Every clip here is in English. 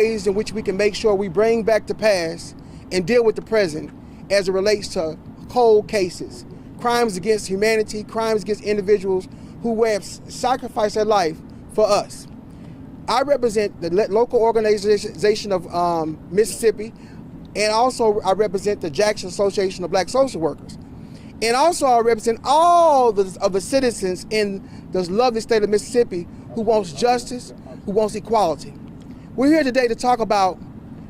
ways in which we can make sure we bring back the past and deal with the present as it relates to cold cases, crimes against humanity, crimes against individuals who have sacrificed their life for us. I represent the local organization of Mississippi, and also I represent the Jackson Association of Black Social Workers. And also I represent all of the citizens in this lovely state of Mississippi who wants justice, who wants equality. We're here today to talk about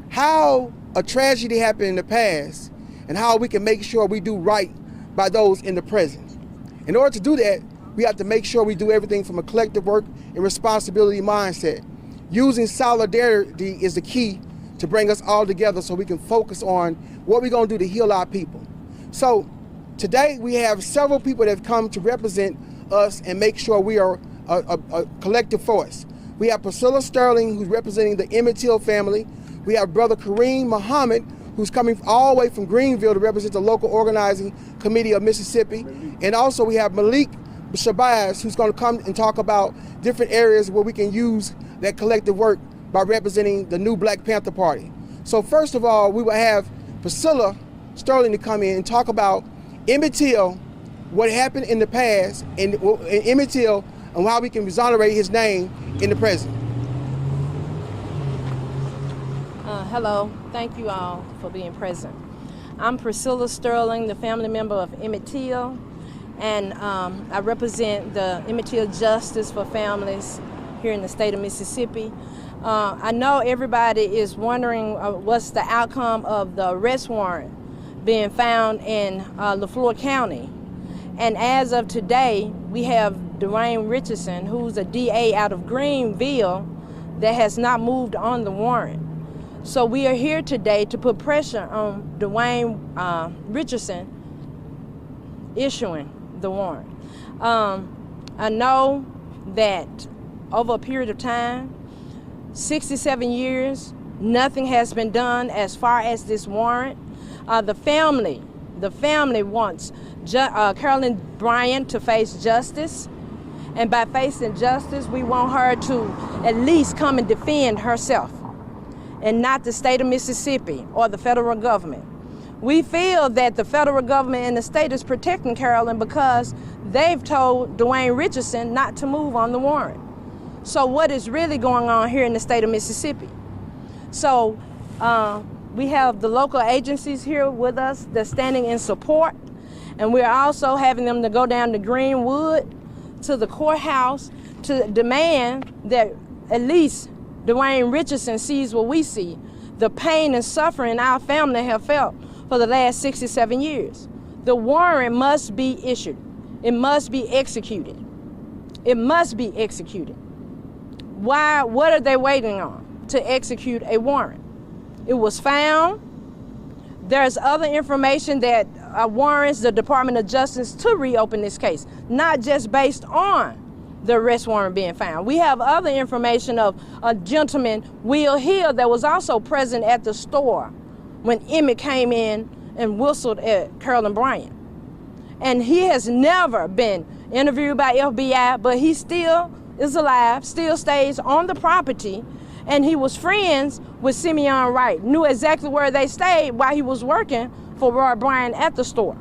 how a tragedy happened in the past and how we can make sure we do right by those in the present. In order to do that, we have to make sure we do everything from a collective work and responsibility mindset. Using solidarity is the key to bring us all together so we can focus on what we're going to do to heal our people. So today we have several people that have come to represent us and make sure we are a collective force. We have Priscilla Sterling, who's representing the Emmett Till family. We have brother Kareem Muhammad, who's coming all the way from Greenville to represent the local organizing committee of Mississippi. And also we have Malik, Shabazz, who's going to come and talk about different areas where we can use that collective work by representing the new Black Panther Party. So first of all, we will have Priscilla Sterling to come in and talk about Emmett Till, what happened in the past, and Emmett Till, and how we can exonerate his name in the present. Hello, thank you all for being present. I'm Priscilla Sterling, the family member of Emmett Till, and I represent the Emmett Till Justice for Families here in the state of Mississippi. I know everybody is wondering what's the outcome of the arrest warrant being found in Lafleur County. And as of today, we have Dwayne Richardson, who's a DA out of Greenville, that has not moved on the warrant. So we are here today to put pressure on Dwayne Richardson issuing the warrant. I know that over a period of time, 67 years, nothing has been done as far as this warrant. The family wants Carolyn Bryant to face justice. And by facing justice, we want her to at least come and defend herself and not the state of Mississippi or the federal government. We feel that the federal government and the state is protecting Carolyn because they've told Dwayne Richardson not to move on the warrant. So what is really going on here in the state of Mississippi? So we have the local agencies here with us that's standing in support, and we're also having them to go down to Greenwood to the courthouse to demand that at least Dwayne Richardson sees what we see, the pain and suffering our family have felt for the last 67 years. The warrant must be issued. It must be executed. It must be executed. Why? What are they waiting on to execute a warrant? It was found. There's other information that warrants the Department of Justice to reopen this case, not just based on the arrest warrant being found. We have other information of a gentleman, Will Hill, that was also present at the store when Emmett came in and whistled at Carolyn Bryant. And he has never been interviewed by FBI, but he still is alive, still stays on the property, and he was friends with Simeon Wright, knew exactly where they stayed while he was working for Roy Bryant at the store.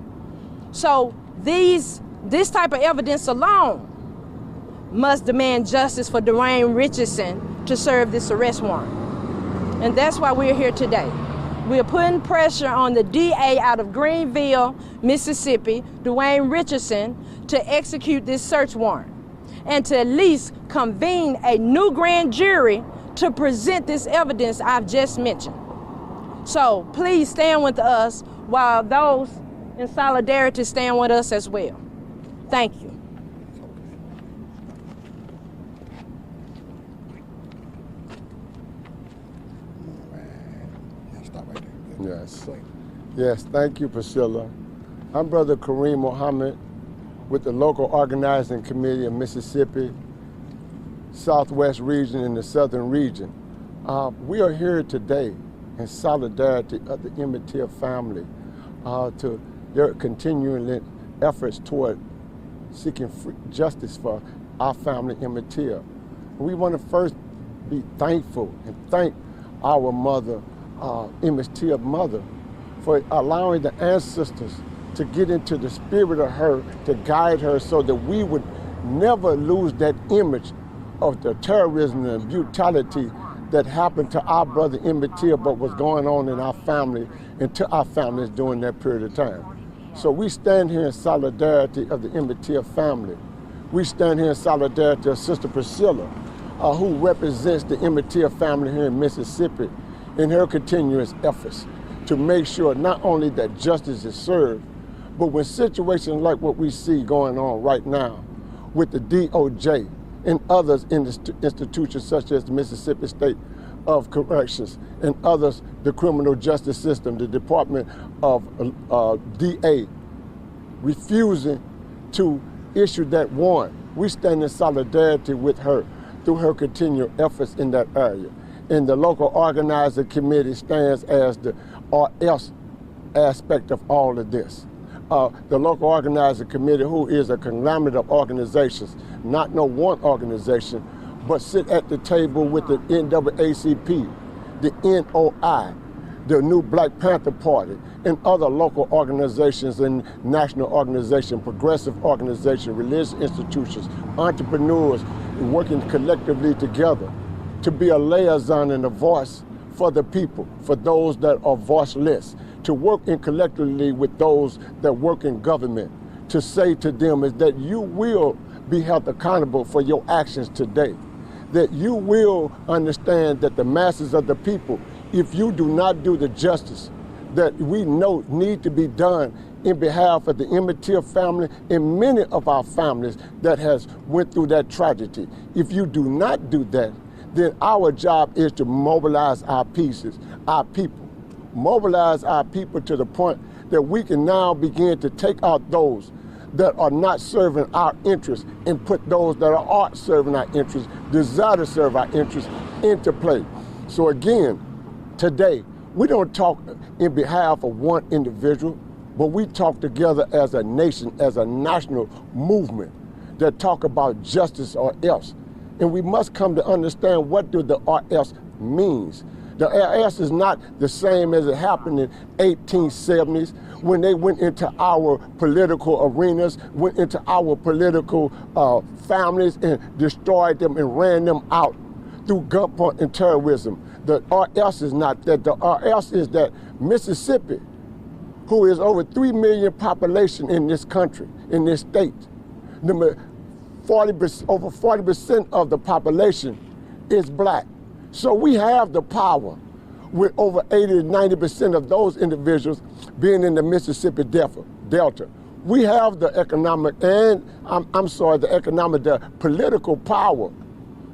So this type of evidence alone must demand justice for Dwayne Richardson to serve this arrest warrant. And that's why we're here today. We're putting pressure on the DA out of Greenville, Mississippi, Dwayne Richardson, to execute this search warrant and to at least convene a new grand jury to present this evidence I've just mentioned. So please stand with us while those in solidarity stand with us as well. Thank you. Yes, thank you, Priscilla. I'm Brother Kareem Muhammad with the local organizing committee of Mississippi, Southwest region and the Southern region. We are here today in solidarity of the Emmett Till family to their continuing efforts toward seeking justice for our family, Emmett Till. We want to first be thankful and thank our mother, Emmett Till's mother, for allowing the ancestors to get into the spirit of her, to guide her so that we would never lose that image of the terrorism and brutality that happened to our brother Emmett Till, but was going on in our family and to our families during that period of time. So we stand here in solidarity of the Emmett Till family. We stand here in solidarity of Sister Priscilla, who represents the Emmett Till family here in Mississippi in her continuous efforts to make sure not only that justice is served, but when situations like what we see going on right now with the DOJ and others in the institutions such as the Mississippi State of Corrections and others, the criminal justice system, the Department of DA, refusing to issue that warrant. We stand in solidarity with her through her continued efforts in that area. And the local organizing committee stands as the RS aspect of all of this. The local organizing committee, who is a conglomerate of organizations, not no one organization, but sit at the table with the NAACP, the NOI, the New Black Panther Party, and other local organizations and national organizations, progressive organizations, religious institutions, entrepreneurs, working collectively together to be a liaison and a voice for the people, for those that are voiceless, to work in collectively with those that work in government, to say to them is that you will be held accountable for your actions today, that you will understand that the masses of the people, if you do not do the justice that we know need to be done in behalf of the Emmett Till family and many of our families that has went through that tragedy, if you do not do that, then our job is to mobilize our people, mobilize our people to the point that we can now begin to take out those that are not serving our interests and put those that are serving our interests, desire to serve our interests, into play. So again, today, we don't talk in behalf of one individual, but we talk together as a nation, as a national movement that talk about justice or else. And we must come to understand what do the or else means. The or else is not the same as it happened in 1870s when they went into our political arenas, went into our political families and destroyed them and ran them out through gunpoint and terrorism. The or else is not that. The or else is that Mississippi, who is over 3 million population in this country, in this state, over 40% of the population is black. So we have the power with over 80 to 90% of those individuals being in the Mississippi Delta. We have the economic and, the political power,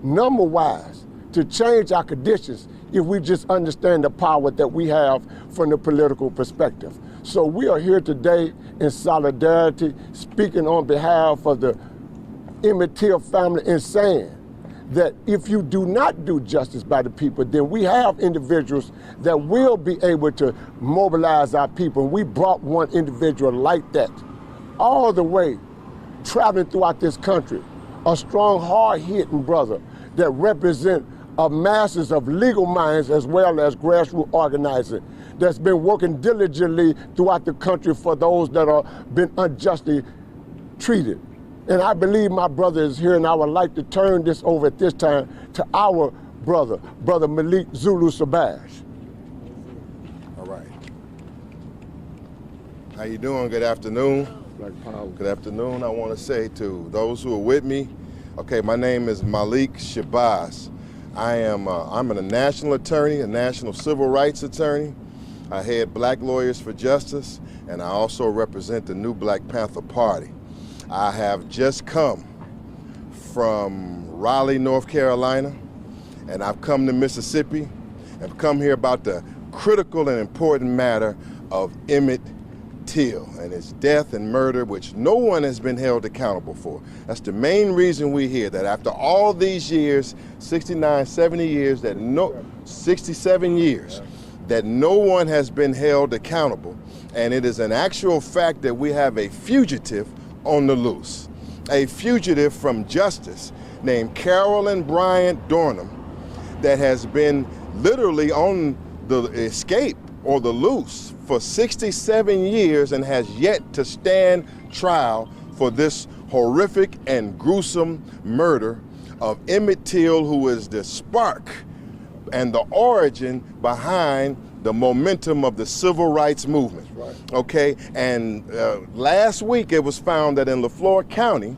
number-wise, to change our conditions if we just understand the power that we have from the political perspective. So we are here today in solidarity, speaking on behalf of the Emmett Till family and saying that if you do not do justice by the people, then we have individuals that will be able to mobilize our people. And we brought one individual like that all the way, traveling throughout this country, a strong, hard-hitting brother that represents masses of legal minds as well as grassroots organizing that's been working diligently throughout the country for those that are been unjustly treated. And I believe my brother is here, and I would like to turn this over at this time to our brother, Brother Malik Zulu Shabazz. All right. How you doing? Good afternoon. Good afternoon. I want to say to those who are with me, okay, my name is Malik Shabazz. I'm a national attorney, a national civil rights attorney. I head Black Lawyers for Justice, and I also represent the New Black Panther Party. I have just come from Raleigh, North Carolina, and I've come to Mississippi. I've come here about the critical and important matter of Emmett Till and his death and murder, which no one has been held accountable for. That's the main reason we're here, that after all these years, 69, 70 years, 67 years, that no one has been held accountable. And it is an actual fact that we have a fugitive on the loose, a fugitive from justice named Carolyn Bryant that has been literally on the escape or the loose for 67 years and has yet to stand trial for this horrific and gruesome murder of Emmett Till, who is the spark and the origin behind the momentum of the civil rights movement. Right. Okay, and last week it was found that in LaFleur County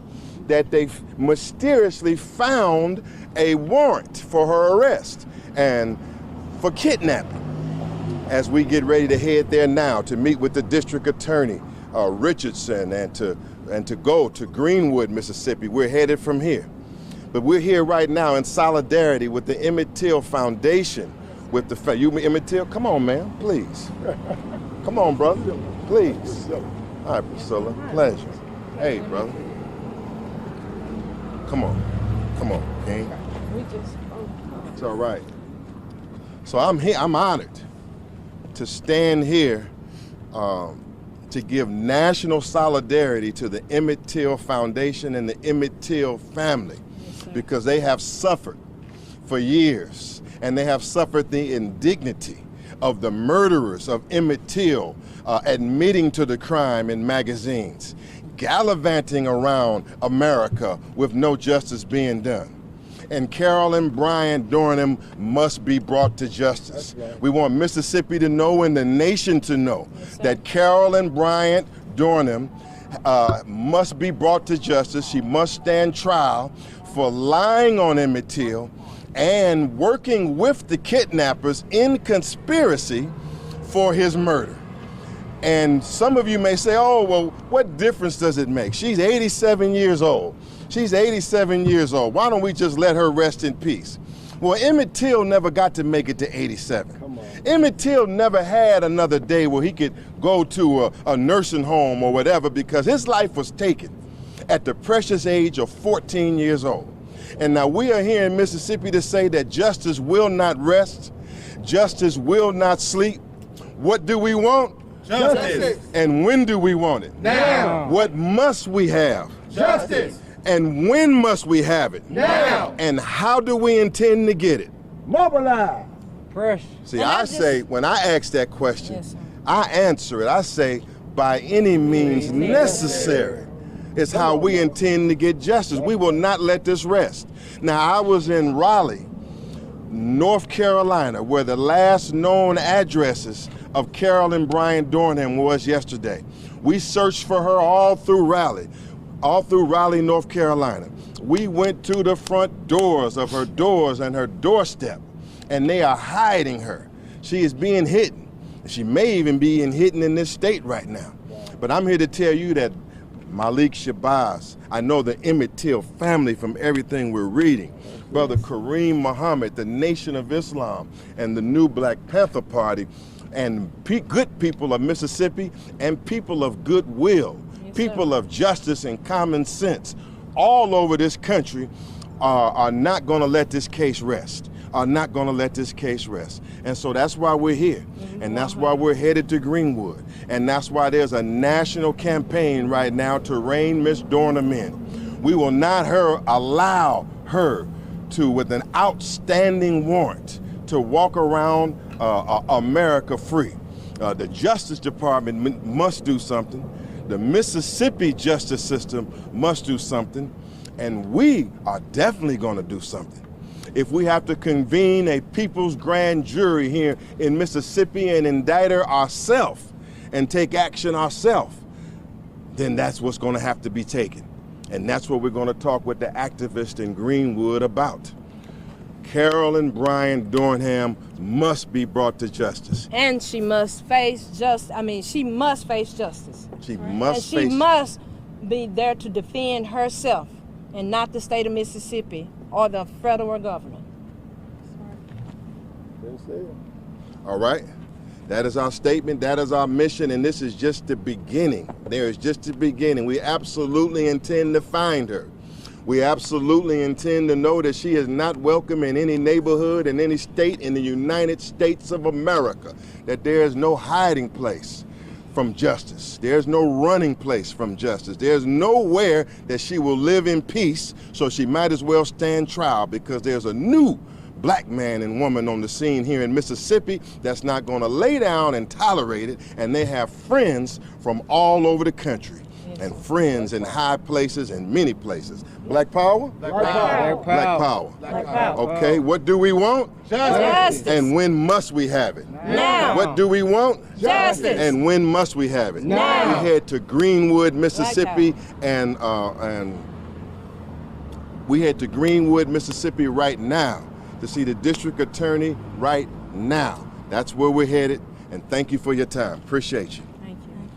that they mysteriously found a warrant for her arrest and for kidnapping. As we get ready to head there now to meet with the district attorney, Richardson, and to go to Greenwood, Mississippi. We're headed from here. But we're here right now in solidarity with the Emmett Till Foundation. With the you Emmett Till, come on, man, please. Come on, brother, please. All right, Priscilla, pleasure. Hey, brother. Come on, King. It's all right. So I'm here, I'm honored to stand here to give national solidarity to the Emmett Till Foundation and the Emmett Till family, because they have suffered for years, and they have suffered the indignity of the murderers of Emmett Till admitting to the crime in magazines, gallivanting around America with no justice being done. And Carolyn Bryant Dornham must be brought to justice. Right. We want Mississippi to know and the nation to know that Carolyn Bryant Dornham must be brought to justice. She must stand trial for lying on Emmett Till and working with the kidnappers in conspiracy for his murder. And some of you may say, oh, well, what difference does it make? She's 87 years old. She's 87 years old. Why don't we just let her rest in peace? Well, Emmett Till never got to make it to 87. Come on. Emmett Till never had another day where he could go to a nursing home or whatever, because his life was taken at the precious age of 14 years old. And now we are here in Mississippi to say that justice will not rest, justice will not sleep. What do we want? Justice. And when do we want it? Now. What must we have? Justice. And when must we have it? Now. And how do we intend to get it? Mobilize. Pressure. See, I say, when I ask that question, yes, I answer it. I say, by any means necessary is how we intend to get justice. We will not let this rest. Now, I was in Raleigh, North Carolina, where the last known addresses of Carolyn Bryant Dornham was yesterday. We searched for her all through Raleigh, North Carolina. We went to the front doors of her doors and her doorstep, and they are hiding her. She is being hidden. She may even be hidden in this state right now. But I'm here to tell you that Malik, Shabazz, I know the Emmett Till family from everything we're reading. Brother Kareem Muhammad, the Nation of Islam, and the new Black Panther Party, and good people of Mississippi, and people of goodwill, people of justice and common sense all over this country are not going to let this case rest, And so that's why we're here, and that's why we're headed to Greenwood, and that's why there's a national campaign right now to rein Miss Dornham in. We will not allow her to, with an outstanding warrant, to walk around America free. The Justice Department must do something. The Mississippi justice system must do something, and we are definitely going to do something. If we have to convene a people's grand jury here in Mississippi and indict her ourselves and take action ourselves, then that's what's going to have to be taken. And that's what we're going to talk with the activist in Greenwood about. Carolyn Bryant Dornham must be brought to justice. And she must face she must face justice. She must be there to defend herself and not the state of Mississippi or the federal government. All right. That is our statement, that is our mission, and this is just the beginning. There is just the beginning. We absolutely intend to find her. We absolutely intend to know that she is not welcome in any neighborhood, in any state in the United States of America, that there is no hiding place from justice. There's no running place from justice. There's nowhere that she will live in peace, so she might as well stand trial, because there's a new black man and woman on the scene here in Mississippi that's not going to lay down and tolerate it, and they have friends from all over the country and friends in high places and many places. Black power? Black power. Black power. Black power. Okay, what do we want? Justice. And when must we have it? Now. What do we want? Justice. And when must we have it? Now. We head to Greenwood, Mississippi, and we head to Greenwood, Mississippi right now to see the district attorney right now. That's where we're headed, and thank you for your time. Appreciate you. Thank you.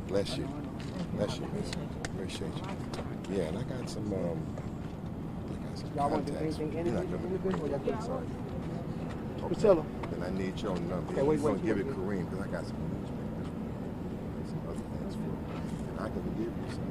Bless you. Bless you. Appreciate you. Yeah, and I got some Y'all want to do contacts. anything You're not gonna- individual? Y'all good? Sorry. Priscilla. Then I need your number. Okay, wait, You're gonna wait. give it Kareem, because I got some newspapers, some other things for you. And I can give you some.